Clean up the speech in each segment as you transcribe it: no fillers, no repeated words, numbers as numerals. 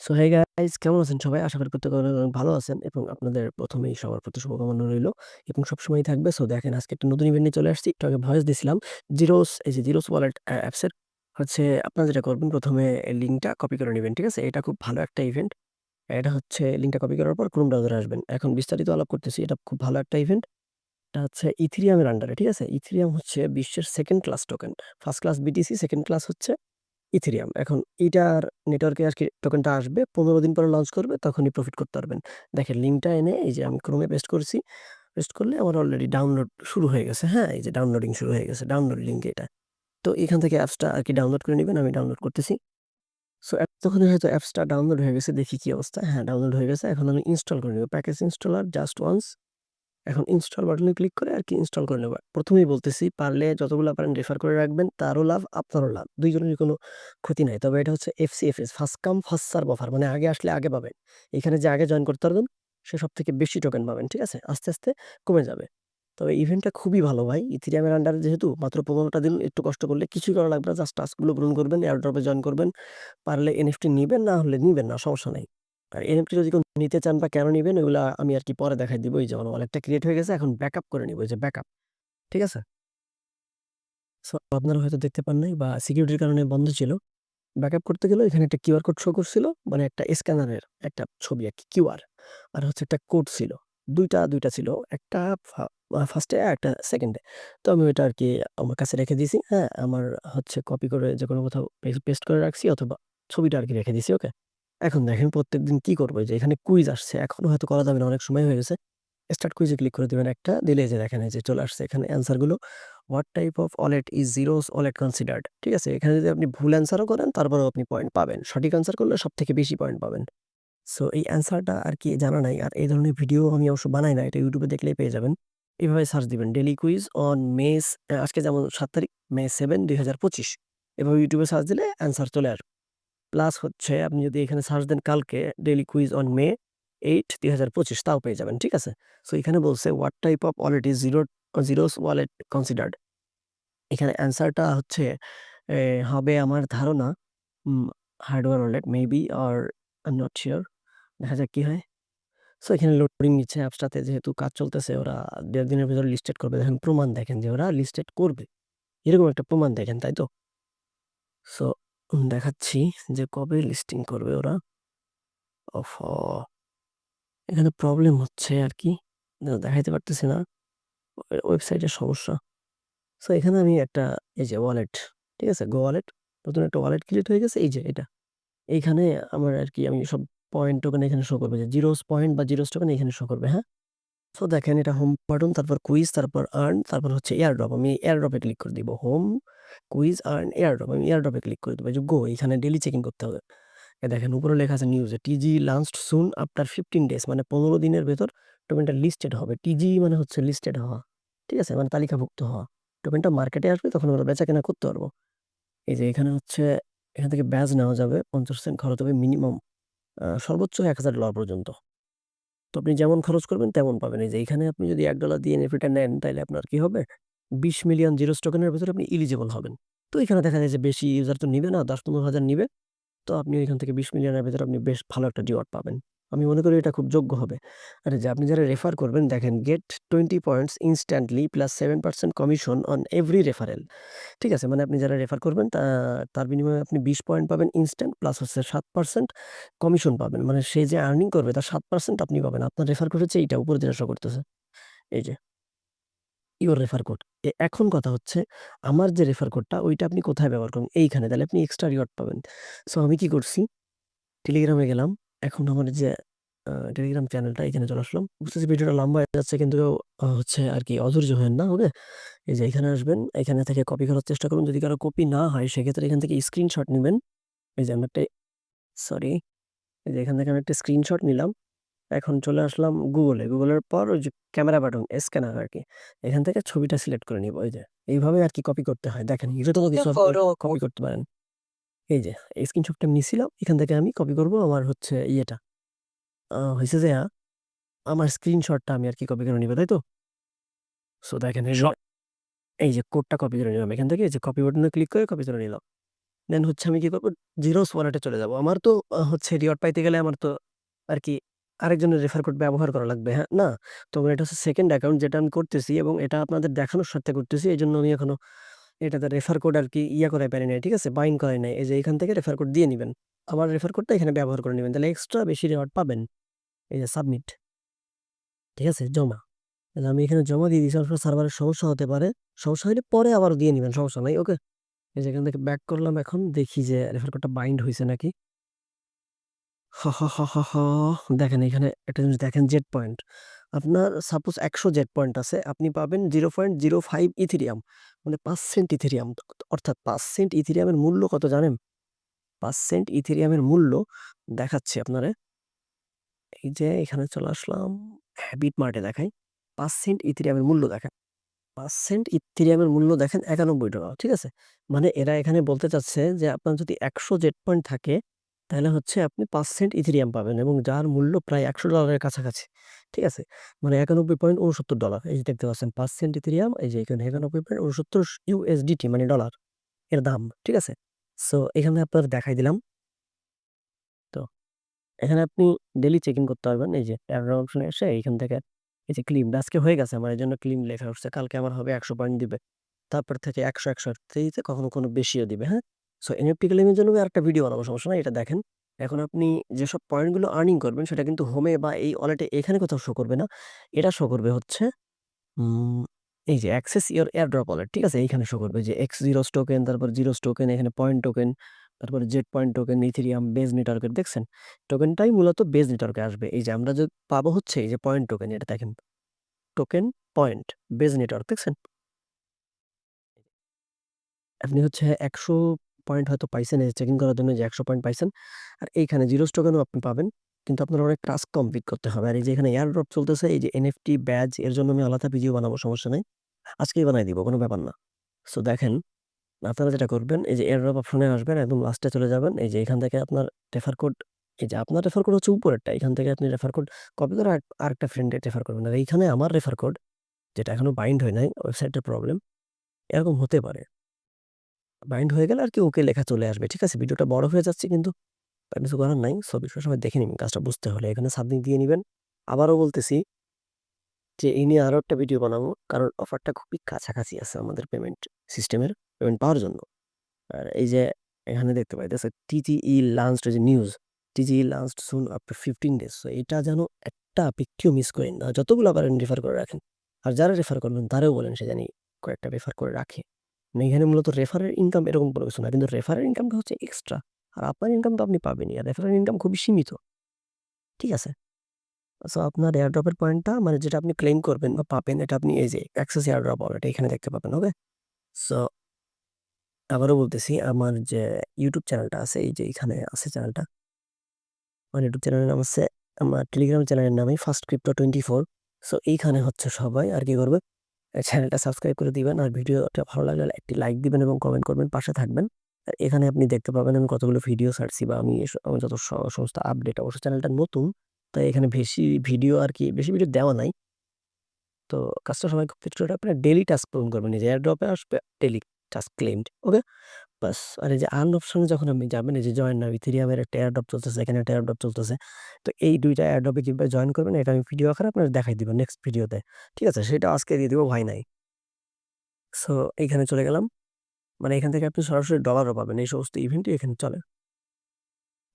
So hey guys, কেমন আছেন সবাই? আশা করি প্রত্যেকে অনেক, অনেক ভালো আছেন এবং আপনাদের ১ম এই সবার প্রতি শুভকামনা রইলো এবং সবসময়ই থাকবে। সো দেখেন, আজকে একটা নতুন ইভেন্ট নিয়ে চলে আসছি। একটু আগে ভয়েস দিছিলাম। এই যে জিরোস ওয়ালেট অ্যাপসের হচ্ছে আপনারা যেটা করবেন, ১ম এ লিঙ্কটা কপি করে নিবেন। ঠিক আছে? এটা খুব ভালো একটা ইভেন্ট। এটা হচ্ছে লিঙ্কটা কপি করার পর ক্রোম ব্রাউজারে আসবেন। এখন বিস্তারিত আলাপ করতেছি। এটা খুব ভালো একটা ইভেন্ট। এটা হচ্ছে ইথেরিয়াম এর আন্ডারে। ঠিক আছে? ইথেরিয়াম হচ্ছে বিশ্বের 2nd class token. 1st class BTC, 2nd class হচ্ছে ইথেরিয়াম। এখন এইটার নেটওয়ার্কে আরকি টোকেনটা আসবে। ১৫ দিন পরে লঞ্চ করবে, তখনই প্রফিট করতে পারবেন। দেখেন, লিঙ্কটা এনে এই যে আমি ক্রোমে পেস্ট করছি। পেস্ট করলে আমার অলরেডি ডাউনলোড শুরু হয়ে গেছে। হ্যাঁ? এই যে ডাউনলোডিং শুরু হয়ে গেছে। ডাউনলোড লিঙ্ক এটা। তো এখান থেকে অ্যাপসটা আরকি ডাউনলোড করে নিবেন। আমি ডাউনলোড করতেছি। সো এতক্ষণে হয়তো অ্যাপসটা ডাউনলোড হয়ে গেছে। দেখি কি অবস্থা। হ্যাঁ, ডাউনলোড হয়ে গেছে। এখন আমি ইনস্টল করে নিব। Package installer just once. এখন ইনস্টল বাটনে ক্লিক করে আরকি ইনস্টল করে নেব। ১ম এই বলতেছি, পারলে যতগুলা পারেন রেফার করে রাখবেন। তারও লাভ, আপনারও লাভ। ২ জনেরই কোনো ক্ষতি নাই। তবে এটা হচ্ছে FCFS, first come first serve offer. মানে আগে আসলে আগে পাবেন। এখানে যে আগে জয়েন করতে পারবেন, সে সবথেকে বেশি টোকেন পাবেন। ঠিক আছে? আস্তে, আস্তে কমে যাবে। তবে ইভেন্টটা খুবই ভালো ভাই। ইথেরিয়াম এর আন্ডারে যেহেতু মাত্র ১৫ টা দিন, একটু কষ্ট করলে কিছুই করা লাগবে না। জাস্ট টাস্কগুলো পূরণ করবেন, এয়ারড্রপে জয়েন করবেন। পারলে এনএফটি নিবেন, না হলে নিবেন না, সমস্যা নাই। আর এনএফটি যদি কেউ নিতে চান বা কেন নিবেন, ওগুলা আমি আরকি পরে দেখায় দিব। এই যে আমার ওয়ালেটটা ক্রিয়েট হয়ে গেছে। এখন ব্যাকআপ করে নিব। এই যে ব্যাকআপ। ঠিক আছে? সো আপনারা হয়তো দেখতে পান নাই বা সিকিউরিটির কারণে বন্ধ ছিল। ব্যাকআপ করতে গেলেও এখানে একটা কিউআর কোড শো করছিল। মানে একটা স্ক্যানারের একটা ছবি আরকি, কিউআর। আর হচ্ছে একটা কোড ছিল। ২ টা ছিল। একটা ফার্স্ট এ আরেকটা সেকেন্ড এ। তো আমি ওইটা আরকি আমার কাছে রেখে দিয়েছি। হ্যাঁ? আমার হচ্ছে কপি করে যেকোনো কোথাও পেস্ট করে রাখছি, অথবা ছবিটা আরকি রেখে দিছি। ওকে? এখন দেখেন, প্রত্যেকদিন কি করব? এই যে এখানে কুইজ আসছে। এখনো হয়তো করা যাবে না, অনেক সময় হয়ে গেছে। স্টার্ট কুইজে ক্লিক করে দিবেন একটা। দিলে এই যে দেখেন, এই যে চলে আসছে এখানে অ্যান্সার গুলো। What type of wallet is zeros wallet considered? ঠিক আছে? এখানে যদি আপনি ভুল অ্যান্সারও করেন, তারপরেও আপনি পয়েন্ট পাবেন। সঠিক অ্যান্সার করলে সবথেকে বেশি পয়েন্ট পাবেন। সো এই অ্যান্সারটা আরকি জানা নাই। আর এই ধরনের ভিডিও আমি অবশ্য বানাই না। এটা YouTube এ দেখলেই পেয়ে যাবেন। এভাবে সার্চ দিবেন ডেইলি কুইজ অন আজকে যেমন ৭ তারিখ, মে 7, ২০২৫। এভাবে YouTube এ সার্চ দিলে অ্যান্সার চলে আসবে। প্লাস হচ্ছে আপনি যদি এখানে সার্চ দেন কালকে ডেইলি কুইজ অন মে 8, ২০২৫, তাও পেয়ে যাবেন। ঠিক আছে? সো এখানে বলছে what type of wallet is zeros wallet considered. এখানে অ্যান্সারটা হচ্ছে এ হবে আমার ধারণা um hardware wallet maybe, or I am not sure. দেখা যাক কি হয়। সো এখানে লোডিং নিচ্ছে অ্যাপসটাতে, যেহেতু কাজ চলতেছে, ওরা ১.৫ দিনের ভেতরে লিস্টেড করবে। দেখেন, প্রমাণ দেখেন যে ওরা লিস্টেড করবে। এরকম একটা প্রমাণ দেখেন, তাই তো? সো দেখাচ্ছি যে কবে লিস্টিং করবে ওরা। ওহহো! এখানে প্রবলেম হচ্ছে আরকি। দেখাইতে পারতেছি না। ওয়েবসাইটের সমস্যা। সো এখানে আমি একটা, এই যে ওয়ালেট, ঠিক আছে? গো ওয়ালেট। নতুন একটা ওয়ালেট ক্রিয়েট হয়ে গেছে, এই যে এটা। এইখানে আমার আরকি আমি সব পয়েন্ট টোকেন এখানে শো করবে, যে জিরোস পয়েন্ট বা জিরোস টোকেন এখানে শো করবে। হ্যাঁ? সো দেখেন, এটা হোম বাটন, তারপর কুইজ, তারপর আর্ন, তারপর হচ্ছে এয়ারড্রপ। আমি এয়ারড্রপে ক্লিক করে দিব। Home, quiz, earn, airdrop. আমি এয়ারড্রপে ক্লিক করে দিব। এই যে গো, এখানে ডেইলি চেকিং করতে হবে। দেখেন উপরে লেখা আছে নিউজে, টিজি লাঞ্চড সুন আফটার 15 ডেজ, মানে ১৫ দিনের ভেতর টোকেনটা লিস্টেড হবে। টিজি মানে হচ্ছে লিস্টেড হওয়া। ঠিক আছে? মানে তালিকাভুক্ত হওয়া। টোকেনটা মার্কেটে আসবে, তখন আমরা বেচাকেনা করতে পারবো। এই যে এখানে হচ্ছে, এখান থেকে ব্যাজ নেওয়া যাবে। ৫০ সেন্ট খরচ হবে মিনিমাম, সর্বোচ্চ $১,০০০ পর্যন্ত। তো আপনি যেমন খরচ করবেন তেমন পাবেন। এই যে এখানে আপনি যদি $১ দিয়ে এনএফটিটা নেন, তাইলে আপনার কি হবে? ২০ মিলিয়ন জিরোস টোকেনের ভেতরে আপনি এলিজিবল হবেন। তো এখানে দেখা যায় যে বেশি ইউজার তো নিবে না, ১০-১৫ হাজার নিবে। তো আপনি এখান থেকে ২০ মিলিয়নের ভেতরে আপনি বেশ ভালো একটা রিওয়ার্ড পাবেন। আমি মনে করি এটা খুব যোগ্য হবে। আর এই যে আপনি যারা রেফার করবেন, দেখেন get 20 points instantly plus 7% commission on every referral. ঠিক আছে? মানে আপনি যারা রেফার করবেন, তার বিনিময়ে আপনি ২০ পয়েন্ট পাবেন ইনস্ট্যান্ট, প্লাস হচ্ছে ৭% কমিশন পাবেন। মানে সে যে আর্নিং করবে তার ৭% আপনি পাবেন। আপনার রেফার কোড হচ্ছে এইটা, উপরে যেটা শো করতেছে। এই যে ইওর রেফার কোড। এখন কথা হচ্ছে, আমার যে রেফার কোডটা ওইটা আপনি কোথায় ব্যবহার করবেন? এইখানে। তাহলে আপনি এক্সট্রা রিওয়ার্ড পাবেন। সো আমি কি করছি? টেলিগ্রামে গেলাম। এখন আমার যে টেলিগ্রাম চ্যানেলটা, এখানে চলে আসলাম। বুঝতেছি ভিডিওটা লম্বা হয়ে যাচ্ছে, কিন্তু হচ্ছে আরকি অধৈর্য হয়েন না। ওকে? এই যে এখানে আসবেন, এখানে থেকে কপি করার চেষ্টা করুন। যদি কারো কপি না হয়, সেক্ষেত্রে এখান থেকে স্ক্রিনশট নিবেন। এই যে আমি একটা, সরি, এই যে এখান থেকে আমি একটা স্ক্রিনশট নিলাম। এখন চলে আসলাম গুগলে। গুগলের পর ওই যে ক্যামেরা বাটন, স্ক্যানার আরকি। এখান থেকে ছবিটা সিলেক্ট করে নিব। এই যে এইভাবে আরকি কপি করতে হয়। দেখেন, এটাতেও কিছু কপি করতে পারেন। এই যে এই স্ক্রিনশটটা আমি নিছিলাম। এখান থেকে আমি কপি করব। আমার হচ্ছে ইয়েটা হইছে যে আমার স্ক্রিনশটটা আমি আরকি কপি করে নিব, তাই তো? সো দেখেন, এই যে কোডটা কপি করে নিলাম। এখান থেকে এই যে কপি বাটনে ক্লিক করে কপি করে নিলাম। দেন হচ্ছে আমি কি করব? জিরোস ওয়ালেটে চলে যাব। আমার তো হচ্ছে রিওয়ার্ড পাইতে গেলে আমার তো আরকি আরেকজনের রেফার কোড ব্যবহার করা লাগবে, হ্যাঁ? না? তো আমার এটা হচ্ছে 2nd অ্যাকাউন্ট যেটা আমি করতেছি এবং এটা আপনাদের দেখানোর স্বার্থে করতেছি। এজন্য আমি এখনো এটাতে রেফার কোড আরকি করাই পারি নাই। ঠিক আছে? বাইন্ড করাই নাই। এই যে এখান থেকে রেফার কোড দিয়ে নিবেন। আমার রেফার কোডটা এখানে ব্যবহার করে নিবেন। তাহলে এক্সট্রা বেশি রিওয়ার্ড পাবেন। এই যে সাবমিট। ঠিক আছে? জমা। তাহলে আমি এখানে জমা দিয়ে দিয়েছি। আপনার সার্ভারের সমস্যা হতে পারে। সমস্যা হইলে পরে আবারও দিয়ে নিবেন। সমস্যা নাই। ওকে? এই যে এখান থেকে ব্যাক করলাম এখন দেখি যে রেফার কোডটা বাইন্ড হইছে নাকি? হ, হ, হ, হ, হ। দেখেন এখানে একটা জিনিস দেখেন জেড পয়েন্ট। আপনার সাপোজ ১০০ জেড পয়েন্ট আছে। আপনি পাবেন 0.05 ইথেরিয়াম। মানে ৫ সেন্ট ইথেরিয়াম। অর্থাৎ ৫ সেন্ট ইথেরিয়ামের মূল্য কত জানেন? ৫ সেন্ট ইথেরিয়ামের মূল্য দেখাচ্ছি আপনারে। এই যে এখানে চলে আসলাম। হ্যাঁ, বিটমার্টে দেখাই। ৫ সেন্ট ইথেরিয়ামের মূল্য দেখেন। ৫ সেন্ট ইথেরিয়ামের মূল্য দেখেন $৯১। ঠিক আছে? মানে এরা এখানে বলতে চাচ্ছে যে আপনার যদি ১০০ জেট পয়েন্ট থাকে, তাহলে হচ্ছে আপনি ৫ সেন্ট ইথেরিয়াম পাবেন এবং যার মূল্য প্রায় $১০০ এর কাছাকাছি। ঠিক আছে? মানে $৯১.৬৯। এই যে দেখতে পাচ্ছেন ৫ সেন্ট ইথেরিয়াম এই যে এখানে ৯১.৬৯ USDT মানে ডলার এর দাম। ঠিক আছে? সো এখানে আপনার দেখাই দিলাম। তো এখানে আপনি ডেইলি চেক ইন করতে পারবেন। এই যে এরর অপশনে এসে এইখান থেকে এই যে ক্লেইমড আজকে হয়ে গেছে আমার এজন্য ক্লেইম লেখা উঠছে। কালকে আমার হবে ১০০ পয়েন্ট দিবে। তারপর থেকে ১০০, ১০০ দিতে কখনো কোনো বেশিও দিবে, হ্যাঁ? সো এনএফটি ক্লেইমের জন্য আমি আরেকটা ভিডিও বানাবো সমস্যা নাই। এটা দেখেন। এখন আপনি যেসব পয়েন্টগুলো আর্নিং করবেন সেটা কিন্তু হোমে বা এই ওয়ালেটে এখানে কোথাও শো করবে না। এটা শো করবে হচ্ছে উম এই যে অ্যাক্সেস ইওর এয়ারড্রপ ওয়ালেট, ঠিক আছে? এইখানে শো করবে যে এক্স জিরোস টোকেন, তারপর জিরোস টোকেন, এখানে পয়েন্ট টোকেন, তারপরে jet point token, Ethereum, base নেটওয়ার্কের দেখছেন? টোকেনটাই মূলত বেজ নেটওয়ার্কে আসবে। এই যে আমরা যে পাবো হচ্ছে এই যে পয়েন্ট টোকেন এটা দেখেন। টোকেন, পয়েন্ট, বেজ নেটওয়ার্ক দেখছেন? আপনি হচ্ছে ১০০ পয়েন্ট হয়তো পাইছেন এই চেকিং করার জন্য যে ১০০ পয়েন্ট পাইছেন। আর এইখানে জিরোস টোকেনও আপনি পাবেন। কিন্তু আপনার অনেক টাস্ক কমপ্লিট করতে হবে। আর এই যে এখানে এয়ারড্রপ চলতেছে এই যে এনএফটি ব্যাজ এর জন্য আমি আলাদা ভিডিও বানাবো সমস্যা নাই। আজকেই বানায় দিব কোনো ব্যাপার না। সো দেখেন আপনারা যেটা করবেন এই যে এয়ারড্রপ অপশনে আসবেন একদম লাস্টে চলে যাবেন। এই যে এখান থেকে আপনার রেফার কোড এই যে আপনার রেফার কোড হচ্ছে উপরেরটা। এখান থেকে আপনি রেফার কোড কপি করে আরেকটা ফ্রেন্ডের রেফার করবেন। আর এইখানে আমার রেফার কোড যেটা এখনো বাইন্ড হয় নাই ওয়েবসাইটের প্রবলেম। এরকম হতে পারে। বাইন্ড হয়ে গেলে আরকি ওকে লেখা চলে আসবে। ঠিক আছে? ভিডিওটা বড় হয়ে যাচ্ছে কিন্তু আর কিছু করার নাই। সো বিষয়টা সবাই দেখে নিবেন কাজটা বুঝতে হলে। এখানে সাবমিট দিয়ে নিবেন। আবারও বলতেছি যে এই নিয়ে আরো একটা ভিডিও বানাবো। কারণ অফারটা খুবই কাছাকাছি আছে আমাদের পেমেন্ট সিস্টেমের পেমেন্ট পাওয়ার জন্য। আর এই যে এখানে দেখতে পাইতেছে TGE launched যে news, TGE launched soon after 15 days. So এটা যেন একটা পিকটিও মিস করেন না। যতগুলা পারেন রেফার করে রাখেন। আর যারা রেফার করবেন তারাও বলেন সে জানি কয়েকটা রেফার করে রাখে। মানে এখানে মূলত রেফারের ইনকাম এরকম কোনো কিছু না। কিন্তু রেফারের ইনকামটা হচ্ছে এক্সট্রা। আর আপনার ইনকাম তো আপনি পাবেনই। আর রেফারের ইনকাম খুবই সীমিত। ঠিক আছে? সো আপনার এয়ারড্রপের পয়েন্টটা মানে যেটা আপনি ক্লেইম করবেন বা পাবেন এটা আপনি এই যে অ্যাক্সেস এয়ারড্রপ ওয়ালেট এখানে দেখতে পাবেন। ওকে? সো আবারও বলতেছি আমার যে YouTube চ্যানেলটা আছে এই যে এখানে আছে চ্যানেলটা। আমার YouTube চ্যানেলের নাম হচ্ছে আমার টেলিগ্রাম চ্যানেলের নামই ফার্স্ট ক্রিপ্টো 24। সো এইখানে হচ্ছে সবাই আর কি করবে চ্যানেলটা সাবস্ক্রাইব করে দিবেন। আর ভিডিওটা ভালো লাগলে একটি লাইক দিবেন এবং কমেন্ট করবেন, পাশে থাকবেন। আর এখানে আপনি দেখতে পাবেন আমি কতগুলো ভিডিও ছাড়ছি বা আমি আমার যত সমস্ত আপডেট অবশ্য চ্যানেলটা নতুন। তাই এখানে বেশি ভিডিও আরকি বেশি ভিডিও দেওয়া নাই। তো কাজটা সবাই কমপ্লিট করে আপনার ডেইলি টাস্ক পূরণ করবেন। এই যে এয়ারড্রপ এ আসবে ডেইলি টাস্ক ক্লেইমড। ওকে? বাস। আর এই যে আর্ন অপশনে যখন আপনি যাবেন এই যে জয়েন নাও ইথেরিয়ামের একটা এয়ারড্রপ চলতেছে, এখানে একটা এয়ারড্রপ চলতেছে। তো এই ২ টা এয়ারড্রপে কিভাবে জয়েন করবেন এটা আমি ভিডিও আকারে আপনাদের দেখাই দিব নেক্সট ভিডিওতে। ঠিক আছে? সেটাও আজকে দিয়ে দিব ভয় নাই। সো এইখানে চলে গেলাম। মানে এখান থেকে আপনি সরাসরি ডলারও পাবেন। এই সমস্ত ইভেন্টই এখানে চলে।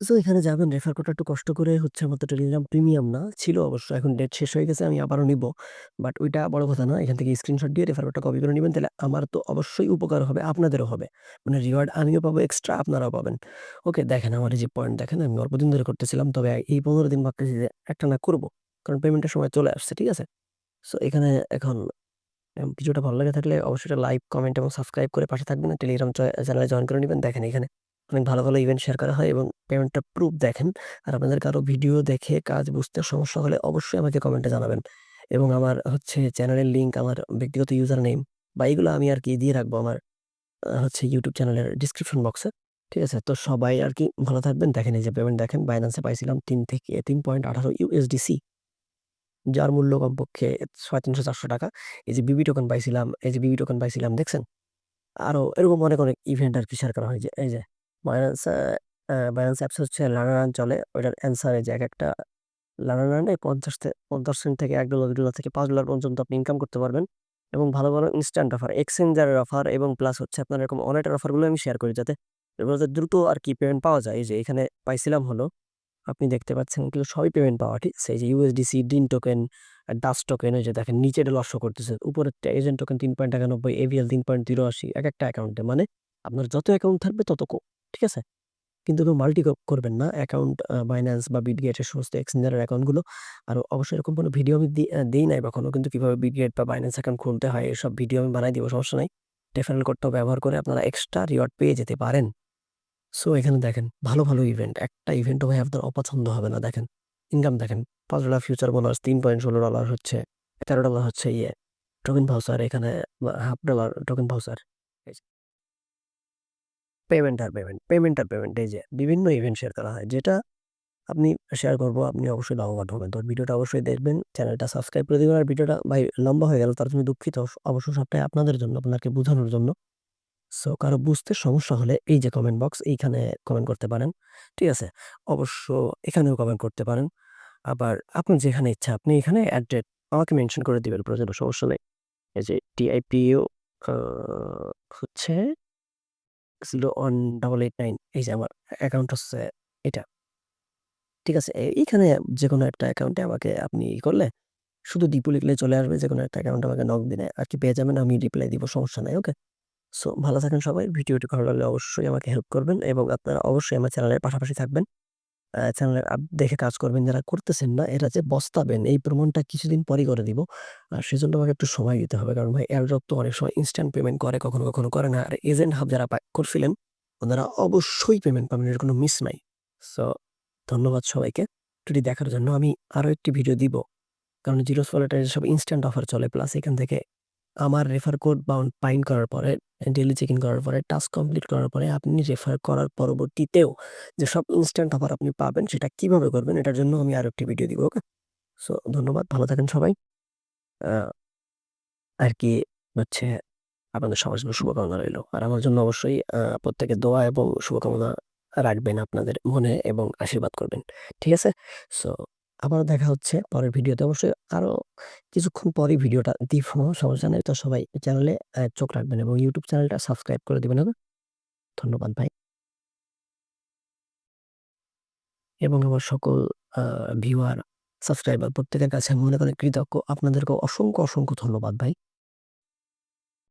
সো এখানে যাবেন রেফার কোডটা একটু কষ্ট করে হচ্ছে আমার তো টেলিগ্রাম প্রিমিয়াম না। ছিল অবশ্য এখন ডেট শেষ হয়ে গেছে আমি আবারও নিবো। বাট ওইটা বড় কথা না। এখান থেকে স্ক্রিনশট দিয়ে রেফার কোডটা কপি করে নিবেন। তাহলে আমার তো অবশ্যই উপকার হবে, আপনাদেরও হবে। মানে রিওয়ার্ড আমিও পাবো এক্সট্রা আপনারাও পাবেন। ওকে দেখেন আমার এই যে পয়েন্ট দেখেন আমি অল্প দিন ধরে করতেছিলাম। তবে এই ১৫ দিন ভাবতেছি যে একটানা করব। কারণ পেমেন্টের সময় চলে আসছে। ঠিক আছে? সো এখানে এখন ভিডিওটা ভালো লেগে থাকলে অবশ্যই এটা লাইক, কমেন্ট এবং সাবস্ক্রাইব করে পাশে থাকবেন। আর টেলিগ্রাম চ্যানেলে জয়েন করে নিবেন। দেখেন এখানে অনেক ভালো, ভালো ইভেন্ট শেয়ার করা হয় এবং পেমেন্টটা প্রুফ দেখেন। আর আপনাদের কারো ভিডিও দেখে কাজ বুঝতে সমস্যা হলে অবশ্যই আমাকে কমেন্টে জানাবেন। এবং আমার হচ্ছে চ্যানেলের লিঙ্ক, আমার ব্যক্তিগত ইউজার নেম বা এগুলো আমি আরকি দিয়ে রাখবো আমার হচ্ছে YouTube চ্যানেলের ডিসক্রিপশন বক্সে। ঠিক আছে? তো সবাই আরকি ভালো থাকবেন। দেখেন এই যে পেমেন্ট দেখেন Binance এ পাইছিলাম ৩ থেকে ৩.১৮ USDC যার মূল্য কমপক্ষে ৳৩৫০-৪০০। এই যে বিবি টোকেন পাইছিলাম, এই যে বিবি টোকেন পাইছিলাম দেখছেন? আরো এরকম অনেক, অনেক ইভেন্ট আরকি শেয়ার করা হয় যে এই যে Binance Binance অ্যাপস হচ্ছে লার্নার চলে। ওইটার অ্যান্সার এই যে একেকটা লার্নারে 50 সেন্ট থেকে $1, $2 থেকে $5 পর্যন্ত আপনি ইনকাম করতে পারবেন এবং ভালো, ভালো ইনস্ট্যান্ট অফার, এক্সচেঞ্জারের অফার এবং প্লাস হচ্ছে আপনার এরকম ওয়ালেটের অফারগুলো আমি শেয়ার করি যাতে এগুলোতে দ্রুত আরকি পেমেন্ট পাওয়া যায়। এই যে এখানে পাইছিলাম হলো আপনি দেখতে পাচ্ছেন এগুলো সবই পেমেন্ট পাওয়া, ঠিক আছে? এই যে USDC, dean token, dust token ওই যে দেখেন নিচে এটা শো করতেছে। উপরেরটা এজেন্ট টোকেন 3.91, AVL 3.83 একেকটা অ্যাকাউন্টে। মানে আপনার যত অ্যাকাউন্ট থাকবে তত ঠিক আছে? কিন্তু কেউ মাল্টি করবেন না। অ্যাকাউন্ট Binance বা Bitget এর সমস্ত এক্সচেঞ্জারের অ্যাকাউন্টগুলো। আর অবশ্যই এরকম কোনো ভিডিও আমি দেই নাই কখনো। কিন্তু কিভাবে Bitget বা Binance অ্যাকাউন্ট খুলতে হয় এসব ভিডিও আমি বানায় দিব, সমস্যা নাই। রেফারেল কোডটাও ব্যবহার করে আপনারা এক্সট্রা রিওয়ার্ড পেয়ে যেতে পারেন। সো এখানে দেখেন ভালো, ভালো ইভেন্ট। একটা ইভেন্টও ভাই আপনার অপছন্দ হবে না। দেখেন, ইনকাম দেখেন। $5 ফিউচার বোনাস, $3.16 হচ্ছে, $13 হচ্ছে টোকেন ভাউচার, এখানে $0.5 টোকেন ভাউচার। এই যে পেমেন্ট আর পেমেন্ট, পেমেন্ট আর পেমেন্ট, এই যে বিভিন্ন ইভেন্ট শেয়ার করা হয়। যেটা আপনি শেয়ার করব, আপনি অবশ্যই লাভবান হবেন। তো ভিডিওটা অবশ্যই দেখবেন, চ্যানেলটা সাবস্ক্রাইব করে দিবেন। আর ভিডিওটা ভাই লম্বা হয়ে গেল তার জন্য দুঃখিত। অবশ্য সবটাই আপনাদের জন্য, আপনাকে বোঝানোর জন্য। সো কারো বুঝতে সমস্যা হলে এই যে কমেন্ট বক্স এইখানে কমেন্ট করতে পারেন। ঠিক আছে? অবশ্য এখানেও কমেন্ট করতে পারেন। আবার আপনার যেখানে ইচ্ছা আপনি এখানে এট ডেট আমাকে মেনশন করে দিবেন, প্রয়োজনে সমস্যা নেই। এই যে TIPO আ হচ্ছে 01889, এই যে আমার অ্যাকাউন্ট হচ্ছে এটা। ঠিক আছে? এইখানে যেকোনো একটা অ্যাকাউন্টে আমাকে আপনি করলে শুধু ডিপো লিখলেই চলে আসবে। যেকোনো একটা অ্যাকাউন্টে আমাকে নক দিলে আরকি পেয়ে যাবেন। আমি রিপ্লাই দিব, সমস্যা নাই। ওকে? সো ভালো থাকেন সবাই। ভিডিওটি ভালো লাগলে অবশ্যই আমাকে হেল্প করবেন এবং আপনারা অবশ্যই আমার চ্যানেলের পাশাপাশি থাকবেন। চ্যানেলের দেখে কাজ করবেন। যারা করতেছেন না এরা যে পস্তাবেন এই প্রমাণটা কিছুদিন পরেই করে দিব। সেজন্য আমাকে একটু সময় দিতে হবে। কারণ ভাই এয়ারড্রপ তো অনেক সময় ইনস্ট্যান্ট পেমেন্ট করে, কখনো, কখনো করে না। আর এজেন্ট হাব যারা করছিলেন ওনারা অবশ্যই পেমেন্ট পাবেন। এর কোনো মিস নাই। সো ধন্যবাদ সবাইকে ভিডিওটি দেখার জন্য। আমি আরো একটি ভিডিও দিব। কারণ জিরোস ওয়ালেটের যেসব ইনস্ট্যান্ট অফার চলে প্লাস এখান থেকে আমার রেফার কোড বাইন্ড করার পরে, ডেইলি চেক ইন করার পরে, টাস্ক কমপ্লিট করার পরে আপনি রেফার করার পরবর্তীতেও যেসব ইনস্ট্যান্ট অফার আপনি পাবেন সেটা কিভাবে করবেন এটার জন্য আমি আরো একটি ভিডিও দিব। ওকে? সো ধন্যবাদ। ভালো থাকেন সবাই। আ আরকি হচ্ছে আপনাদের সবার জন্য শুভকামনা রইলো। আর আমার জন্য অবশ্যই প্রত্যেকে দোয়া এবং শুভকামনা রাখবেন আপনাদের মনে এবং আশীর্বাদ করবেন। ঠিক আছে? সো আবারও দেখা হচ্ছে পরের ভিডিওতে। অবশ্যই আরো কিছুক্ষণ পরেই ভিডিওটা দিব, সমস্যা নাই। তো সবাই চ্যানেলে চোখ রাখবেন এবং YouTube চ্যানেলটা সাবস্ক্রাইব করে দিবেন। ওকে? ধন্যবাদ ভাই। এবং আমার সকল আ ভিউয়ার, সাবস্ক্রাইবার প্রত্যেকের কাছে আমি অনেক, অনেক কৃতজ্ঞ। আপনাদেরকেও অসংখ্য, অসংখ্য ধন্যবাদ ভাই।